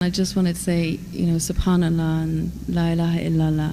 I just wanted to say, Subhanallah and La ilaha illallah.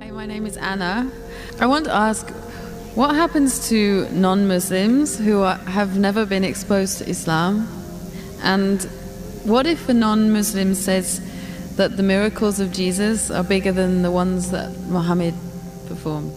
Hi, my name is Anna. I want to ask, what happens to non-Muslims who have never been exposed to Islam? And what if a non-Muslim says that the miracles of Jesus are bigger than the ones that Muhammad performed?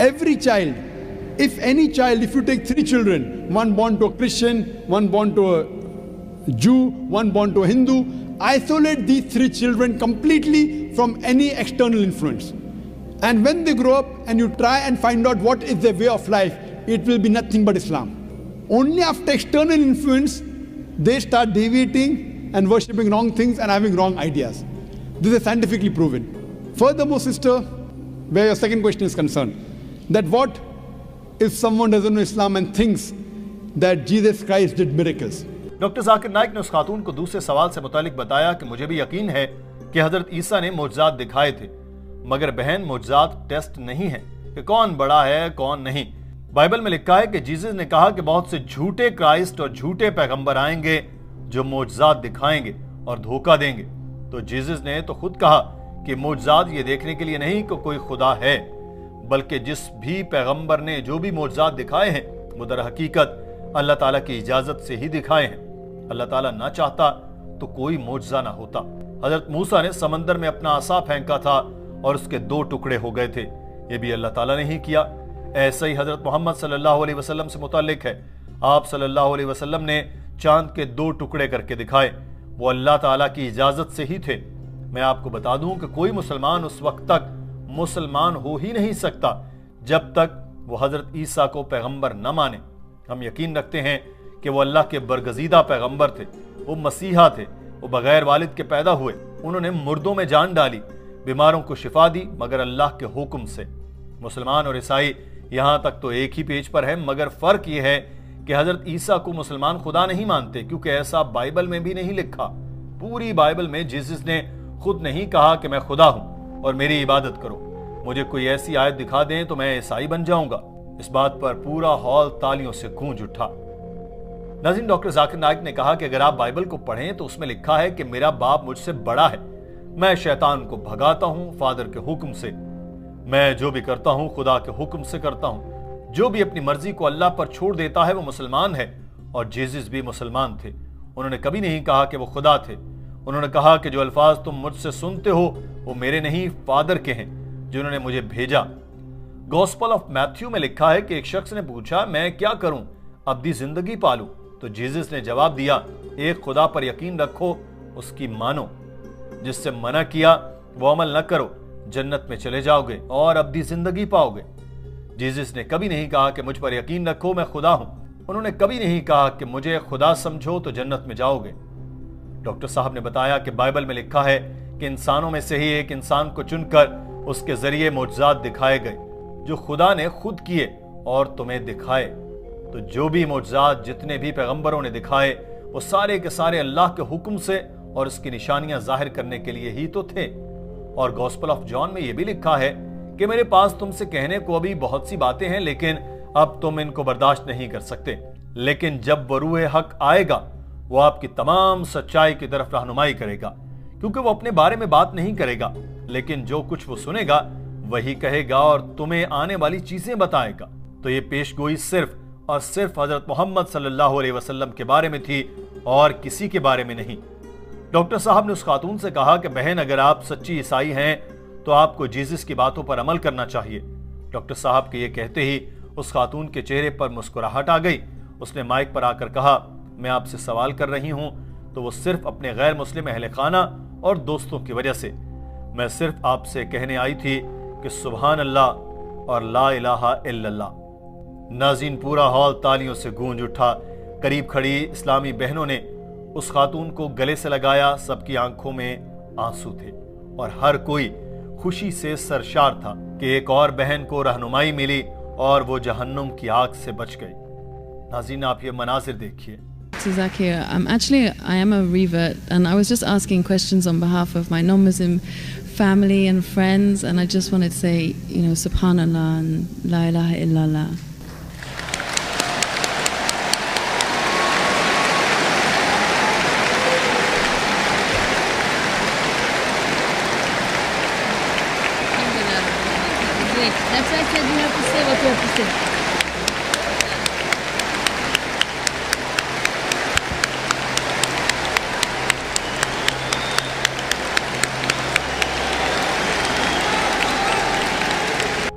Every child, if any child, if you take 3 children, one born to a Christian, one born to a Jew, one born to a Hindu, isolate these 3 children completely from any external influence. And when they grow up and you try and find out what is their way of life, it will be nothing but Islam. Only after external influence, they start deviating and worshipping wrong things and having wrong ideas. This is scientifically proven. Furthermore, sister, where your second question is concerned, that what if someone doesn't know Islam and thinks that Jesus Christ did miracles? Doctor Zakir Naik نے اس خاتون کو دوسرے سوال سے متعلق بتایا کہ مجھے بھی یقین ہے کہ حضرت عیسیٰ نے معجزات دکھائے تھے، مگر بہن معجزات ٹیسٹ نہیں ہے کہ کون بڑا ہے کون نہیں۔ بائبل میں لکھا ہے کہ جیزس نے کہا کہ بہت سے جھوٹے کرائسٹ اور جھوٹے پیغمبر آئیں گے جو معجزات دکھائیں گے اور دھوکہ دیں گے۔ تو جیزس نے تو خود کہا کہ معجزات یہ دیکھنے کے لیے نہیں کہ کوئی خدا ہے، بلکہ جس بھی پیغمبر نے جو بھی معجزات دکھائے ہیں وہ در حقیقت اللہ تعالیٰ کی اجازت سے ہی دکھائے ہیں۔ اللہ تعالیٰ نہ چاہتا تو کوئی معجزہ نہ ہوتا۔ حضرت موسیٰ نے سمندر میں اپنا عصا پھینکا تھا اور اس کے 2 ٹکڑے ہو گئے تھے، یہ بھی اللہ تعالیٰ نے ہی کیا۔ ایسا ہی حضرت محمد صلی اللہ علیہ وسلم سے متعلق ہے، آپ صلی اللہ علیہ وسلم نے چاند کے 2 ٹکڑے کر کے دکھائے، وہ اللہ تعالیٰ کی اجازت سے ہی تھے۔ میں آپ کو بتا دوں کہ کوئی مسلمان اس وقت تک مسلمان ہو ہی نہیں سکتا جب تک وہ حضرت عیسیٰ کو پیغمبر نہ مانے۔ ہم یقین رکھتے ہیں کہ وہ اللہ کے برگزیدہ پیغمبر تھے، وہ مسیحا تھے، وہ بغیر والد کے پیدا ہوئے، انہوں نے مردوں میں جان ڈالی، بیماروں کو شفا دی مگر اللہ کے حکم سے۔ مسلمان اور عیسائی یہاں تک تو ایک ہی پیج پر ہیں، مگر فرق یہ ہے کہ حضرت عیسیٰ کو مسلمان خدا نہیں مانتے، کیونکہ ایسا بائبل میں بھی نہیں لکھا۔ پوری بائبل میں جیسس نے خود نہیں کہا کہ میں خدا ہوں اور میری عبادت کرو۔ مجھے کوئی ایسی آیت دکھا دیں تو میں عیسائی بن جاؤں گا۔ اس بات پر پورا ہال تالیوں سے گونج اٹھا۔ ناظرین، ڈاکٹر ذاکر نائک نے کہا کہ اگر آپ بائبل کو پڑھیں تو اس میں لکھا ہے کہ میرا باپ مجھ سے بڑا ہے، میں شیطان کو بھگاتا ہوں فادر کے حکم سے، میں جو بھی کرتا ہوں خدا کے حکم سے کرتا ہوں۔ جو بھی اپنی مرضی کو اللہ پر چھوڑ دیتا ہے وہ مسلمان ہے، اور جیزس بھی مسلمان تھے۔ انہوں نے کبھی نہیں کہا کہ وہ خدا تھے۔ انہوں نے کہا کہ جو الفاظ تم مجھ سے سنتے ہو وہ میرے نہیں فادر کے ہیں جنہوں نے مجھے بھیجا۔ گوسپل آف میتھیو میں لکھا ہے کہ ایک شخص نے پوچھا میں کیا کروں ابدی زندگی پالوں؟ تو جیزس نے جواب دیا ایک خدا پر یقین رکھو، اس کی مانو، جس سے منع کیا وہ عمل نہ کرو، جنت میں چلے جاؤ گے اور ابدی زندگی پاؤ گے۔ جیزس نے کبھی نہیں کہا کہ مجھ پر یقین رکھو میں خدا ہوں، انہوں نے کبھی نہیں کہا کہ مجھے خدا سمجھو تو جنت میں جاؤ گے۔ ڈاکٹر صاحب نے بتایا کہ بائبل میں لکھا ہے کہ انسانوں میں سے ہی ایک انسان کو چن کر اس کے ذریعے معجزات دکھائے گئے جو خدا نے خود کیے اور تمہیں دکھائے۔ تو جو بھی معجزات جتنے بھی پیغمبروں نے دکھائے وہ سارے کے سارے اللہ کے حکم سے اور اس کی نشانیاں ظاہر کرنے کے لیے ہی تو تھے۔ اور گوسپل آف جان میں یہ بھی لکھا ہے کہ میرے پاس تم سے کہنے کو ابھی بہت سی باتیں ہیں لیکن اب تم ان کو برداشت نہیں کر سکتے، لیکن جب وہ روح حق آئے گا وہ آپ کی تمام سچائی کی طرف رہنمائی کرے گا، کیونکہ وہ اپنے بارے میں بات نہیں کرے گا لیکن جو کچھ وہ سنے گا وہی کہے گا اور تمہیں آنے والی چیزیں بتائے گا۔ تو یہ پیش گوئی صرف اور صرف حضرت محمد صلی اللہ علیہ وسلم کے بارے میں تھی اور کسی کے بارے میں نہیں۔ ڈاکٹر صاحب نے اس خاتون سے کہا کہ بہن اگر آپ سچی عیسائی ہیں تو آپ کو جیزس کی باتوں پر عمل کرنا چاہیے۔ ڈاکٹر صاحب کے یہ کہتے ہی اس خاتون کے چہرے پر مسکراہٹ آ گئی۔ اس نے مائک پر آ کر کہا میں آپ سے سوال کر رہی ہوں تو وہ صرف اپنے غیر مسلم اہل خانہ اور دوستوں کی وجہ سے۔ میں صرف آپ سے کہنے آئی تھی کہ سبحان اللہ اور لا الہ الا اللہ۔ ناظرین، پورا ہال تالیوں سے گونج اٹھا۔ قریب کھڑی اسلامی بہنوں نے اس خاتون کو گلے سے لگایا، سب کی آنکھوں میں آنسو تھے اور ہر کوئی خوشی سے سرشار تھا کہ ایک اور بہن کو رہنمائی ملی اور وہ جہنم کی آگ سے بچ گئی۔ ناظرین، آپ یہ مناظر دیکھیے۔ So Zakir, I am a revert and I was just asking questions on behalf of my non-Muslim family and friends, and I just wanted to say, Subhanallah and La ilaha illallah. That's why I said you have to say what you have to say.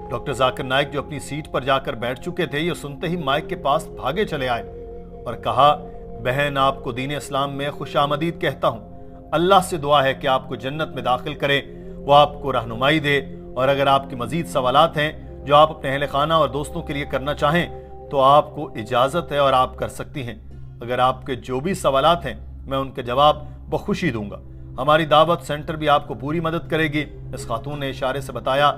Doctor Zakir Naik جو اپنی set پر جا کر بیٹھ چکے تھے یہ سنتے ہی mic کے پاس بھاگے چلے آئے اور کہا بہن آپ کو دین اسلام میں خوش آمدید کہتا ہوں، اللہ سے دعا ہے کہ آپ کو جنت میں داخل کرے، وہ آپ کو رہنمائی دے اور اگر آپ کی مزید سوالات ہیں جو آپ اپنے اہل خانہ اور دوستوں کے لیے کرنا چاہیں تو آپ کو اجازت ہے اور آپ کر سکتی ہیں۔ اگر آپ کے جو بھی سوالات ہیں میں ان کے جواب بخوشی دوں گا۔ ہماری دعوت سینٹر بھی آپ کو پوری مدد کرے گی۔ اس خاتون نے اشارے سے بتایا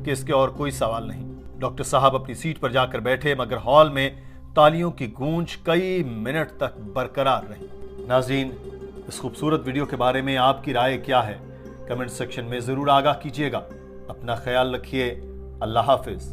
کہ اس کے اور کوئی سوال نہیں۔ ڈاکٹر صاحب اپنی سیٹ پر جا کر بیٹھے، مگر ہال میں تالیوں کی گونج کئی منٹ تک برقرار رہی۔ ناظرین، اس خوبصورت ویڈیو کے بارے میں آپ کی رائے کیا ہے؟ کمنٹ سیکشن میں ضرور آگاہ کیجیے گا۔ اپنا خیال رکھیے۔ اللہ حافظ۔